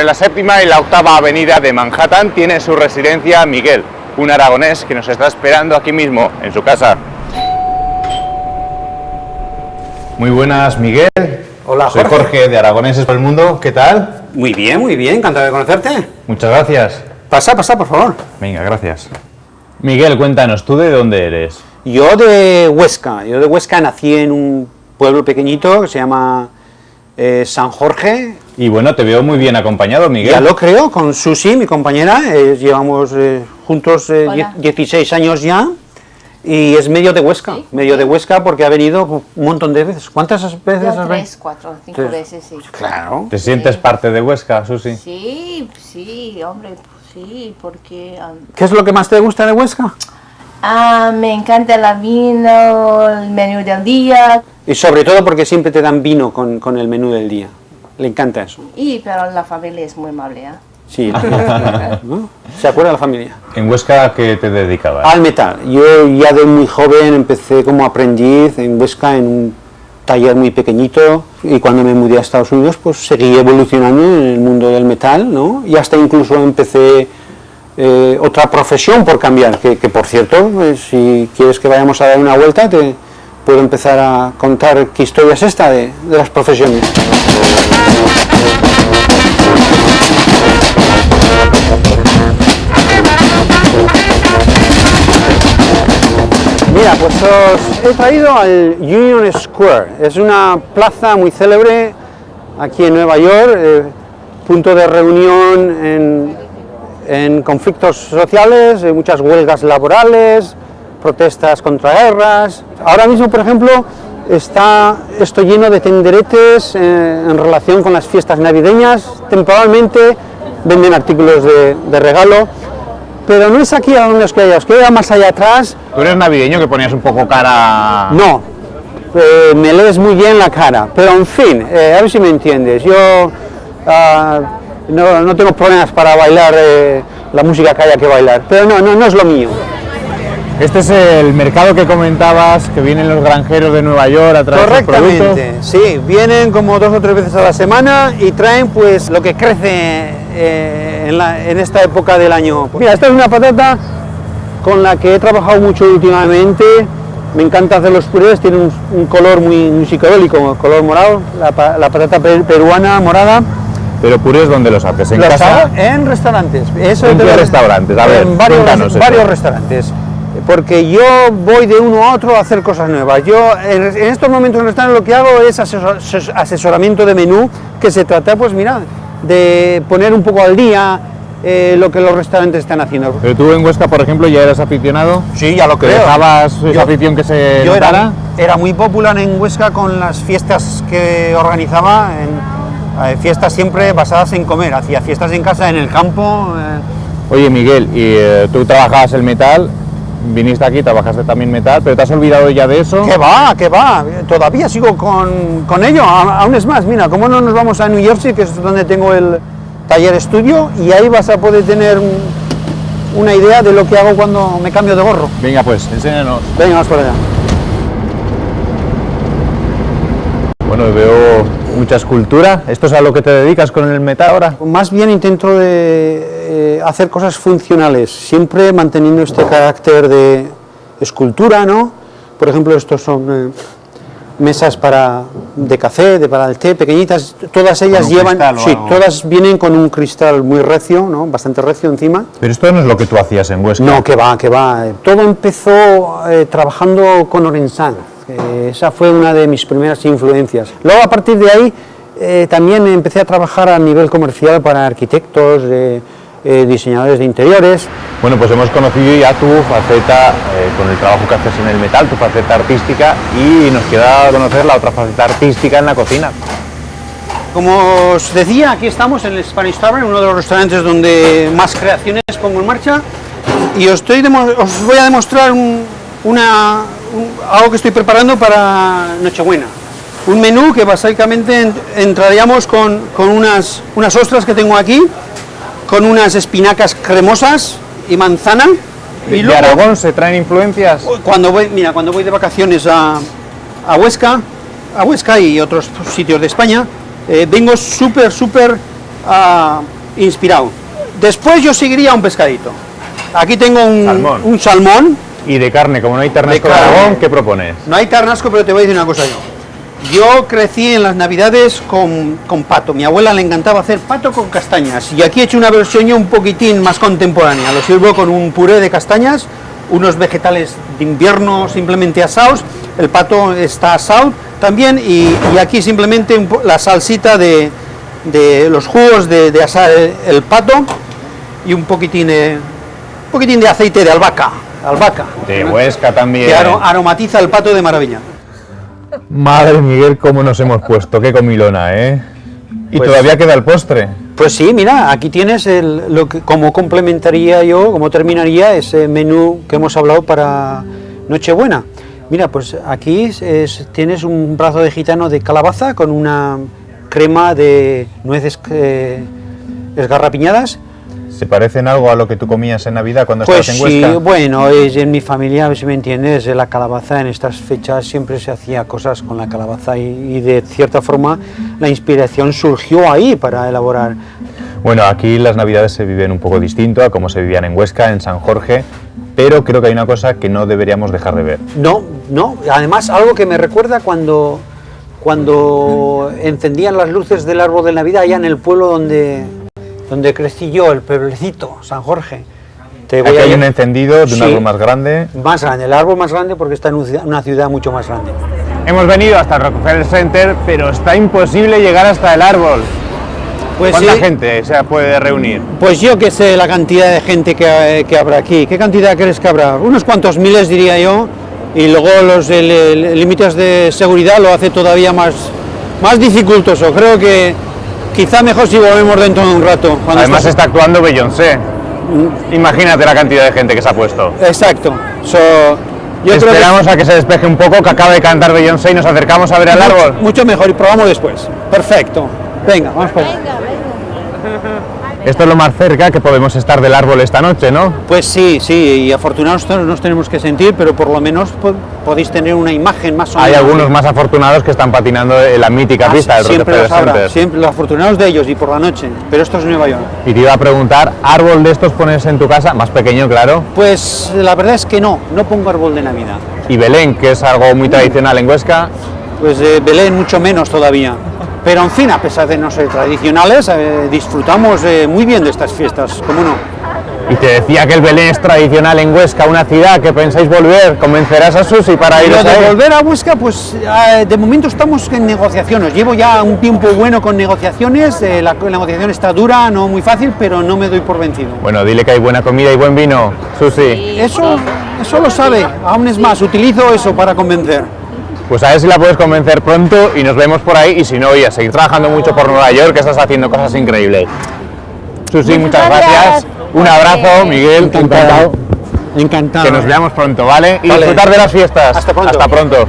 Entre la séptima y la octava avenida de Manhattan tiene su residencia Miguel, un aragonés que nos está esperando aquí mismo, en su casa. Muy buenas, Miguel. Hola, Soy Jorge de Aragoneses por el Mundo. ¿Qué tal? Muy bien, encantado de conocerte. Muchas gracias. Pasa, por favor. Venga, gracias. Miguel, cuéntanos, ¿tú de dónde eres? Yo de Huesca nací en un pueblo pequeñito que se llama San Jorge. Y bueno, te veo muy bien acompañado, Miguel. Ya lo creo, con Susi, mi compañera. Llevamos juntos 16 años ya. Y es medio de Huesca, ¿Sí? medio de Huesca porque ha venido un montón de veces. ¿Cuántas veces has venido? 3, 4, 5 veces, sí. Claro. ¿Te sientes parte de Huesca, Susi? Sí, hombre, sí, porque... ¿Qué es lo que más te gusta de Huesca? me encanta el vino, el menú del día, Y sobre todo porque siempre te dan vino con el menú del día. Le encanta eso. pero la familia es muy amable, ¿eh? Sí. ¿No? ¿Se acuerda la familia? ¿En Huesca qué te dedicabas? Al metal. Yo ya de muy joven empecé como aprendiz en Huesca en un taller muy pequeñito y cuando me mudé a Estados Unidos pues seguí evolucionando en el mundo del metal, ¿no? Y hasta incluso empecé otra profesión por cambiar, que por cierto, si quieres que vayamos a dar una vuelta te puedo empezar a contar qué historia es esta de las profesiones. Mira, pues os he traído al Union Square. Es una plaza muy célebre aquí en Nueva York, punto de reunión en conflictos sociales, muchas huelgas laborales, protestas contra guerras. Ahora mismo, por ejemplo, está esto lleno de tenderetes en relación con las fiestas navideñas. Temporalmente venden artículos de regalo. Pero no es aquí a donde os queda más allá atrás. ¿Tú eres navideño que ponías un poco cara...? No, me lees muy bien la cara, pero en fin, a ver si me entiendes. Yo no tengo problemas para bailar la música que haya que bailar, pero no es lo mío. Este es el mercado que comentabas, que vienen los granjeros de Nueva York a traer sus productos. Correctamente, sí, vienen como 2 o 3 veces a la semana y traen pues lo que crece en esta época del año. Mira, esta es una patata con la que he trabajado mucho últimamente. Me encanta hacer los purés, tiene un color muy psicodélico, color morado, la patata peruana morada. ¿Pero purés dónde los haces? ¿En Los casa? hago en restaurantes. Eso ¿En qué restaurantes? A ver, en cuéntanos eso. varios restaurantes. Porque yo voy de uno a otro a hacer cosas nuevas. Yo en estos momentos en el restaurante lo que hago es asesoramiento de menú, que se trata, pues mira, de poner un poco al día lo que los restaurantes están haciendo. ¿Pero tú en Huesca, por ejemplo, ya eras aficionado? Sí, ya lo ¿Te dejabas esa afición que se Yo notara? era muy popular en Huesca con las fiestas que organizaba, fiestas siempre basadas en comer. Hacía fiestas en casa, en el campo. Oye, Miguel, y tú trabajabas el metal, viniste aquí, trabajaste también metal, pero ¿te has olvidado ya de eso? ¿Qué va? Todavía sigo con ello, aún es más. Mira, ¿cómo no nos vamos a New Jersey, que es donde tengo el taller estudio, y ahí vas a poder tener una idea de lo que hago cuando me cambio de gorro? Venga, pues, enséñanos. Venga, vamos por allá. Bueno, veo mucha escultura. ¿Esto es a lo que te dedicas con el metal ahora? Más bien intento de hacer cosas funcionales, siempre manteniendo este carácter de escultura, ¿no? Por ejemplo, estos son mesas de café, para el té, pequeñitas. Todas ellas llevan, sí, todas vienen con un cristal muy recio, ¿no? Bastante recio encima. Pero esto no es lo que tú hacías en Huesca. No, que va. Todo empezó trabajando con Orensán. Esa fue una de mis primeras influencias. Luego, a partir de ahí, también empecé a trabajar a nivel comercial para arquitectos, diseñadores de interiores. Bueno, pues hemos conocido ya tu faceta, con el trabajo que haces en el metal, tu faceta artística, y nos queda conocer la otra faceta artística en la cocina. Como os decía, aquí estamos en el Spanish Tavern, uno de los restaurantes donde más creaciones pongo en marcha, y os voy a demostrar algo que estoy preparando para Nochebuena. Un menú que básicamente entraríamos con unas ostras que tengo aquí, con unas espinacas cremosas y manzana. Y ¿De Aragón se traen influencias? Cuando voy de vacaciones a Huesca y otros sitios de España, vengo súper inspirado. Después yo seguiría un pescadito. Aquí tengo Salmón. un salmón. Y de carne, como no hay ternasco de carne. Aragón, ¿qué propones? No hay ternasco, pero te voy a decir una cosa yo. Yo crecí en las navidades con pato. Mi abuela le encantaba hacer pato con castañas. Y aquí he hecho una versión yo un poquitín más contemporánea. Lo sirvo con un puré de castañas, unos vegetales de invierno simplemente asados. El pato está asado también. Y aquí simplemente la salsita de los jugos de asar el pato y un poquitín de aceite de albahaca. De Huesca también. Que aromatiza el pato de maravilla. Madre Miguel, cómo nos hemos puesto, qué comilona, ¿eh? Y Pues- todavía queda el postre. Pues sí, mira, aquí tienes cómo complementaría yo, cómo terminaría ese menú que hemos hablado para Nochebuena. Mira, pues aquí tienes un brazo de gitano de calabaza con una crema de nueces esgarrapiñadas. ¿Se parece en algo a lo que tú comías en Navidad cuando Pues estabas en sí, Huesca? bueno, en mi familia, a ver si me entiendes, la calabaza en estas fechas siempre se hacía cosas con la calabaza y de cierta forma la inspiración surgió ahí para elaborar. Bueno, aquí las Navidades se viven un poco distinto a como se vivían en Huesca, en San Jorge, pero creo que hay una cosa que no deberíamos dejar de ver. No, además algo que me recuerda cuando encendían las luces del árbol de Navidad allá en el pueblo donde crecí yo, el pueblecito, San Jorge. Aquí hay un encendido de un Sí. árbol más grande. Más grande, el árbol más grande porque está en una ciudad mucho más grande. Hemos venido hasta el Rockefeller Center, pero está imposible llegar hasta el árbol. Pues ¿Cuánta sí, gente se puede reunir? pues yo que sé la cantidad de gente que habrá aquí. ¿Qué cantidad crees que habrá? Unos cuantos miles diría yo. Y luego los límites de seguridad lo hace todavía más dificultoso. Creo que quizá mejor si volvemos dentro de un rato. cuando Además estás- está actuando Beyoncé. Imagínate la cantidad de gente que se ha puesto. Exacto. Yo creo Esperamos a que se despeje un poco, que acabe de cantar Beyoncé y nos acercamos a ver el árbol. mucho mejor y probamos después. Perfecto. Venga, vamos por allá. Esto es lo más cerca que podemos estar del árbol esta noche, ¿no? Pues sí, y afortunados nos tenemos que sentir, pero por lo menos podéis tener una imagen más o menos. Hay algunos más afortunados que están patinando en la mítica pista del siempre Rockefeller los habrá, Center. siempre los afortunados de ellos y por la noche, pero esto es Nueva York. Y te iba a preguntar, ¿árbol de estos pones en tu casa? Más pequeño, claro. Pues la verdad es que no pongo árbol de Navidad. Y Belén, que es algo muy tradicional en Huesca. Pues Belén mucho menos todavía. Pero en fin, a pesar de no ser tradicionales, disfrutamos muy bien de estas fiestas, ¿cómo no? Y te decía que el Belén es tradicional en Huesca, una ciudad que pensáis volver. ¿Convencerás a Susi para Y lo iros de ahí? volver a Huesca, pues de momento estamos en negociaciones. Llevo ya un tiempo bueno con negociaciones. La negociación está dura, no muy fácil, pero no me doy por vencido. Bueno, dile que hay buena comida y buen vino, Susi. Eso lo sabe. Aún es más, utilizo eso para convencer. Pues a ver si la puedes convencer pronto y nos vemos por ahí. Y si no, oye, a seguir trabajando mucho por Nueva York, que estás haciendo cosas increíbles. Susi, muchas gracias. Un abrazo, Miguel. Encantado. Encantado. Que nos veamos pronto, ¿vale? Y Vale. disfrutar de las fiestas. Hasta pronto. Hasta pronto.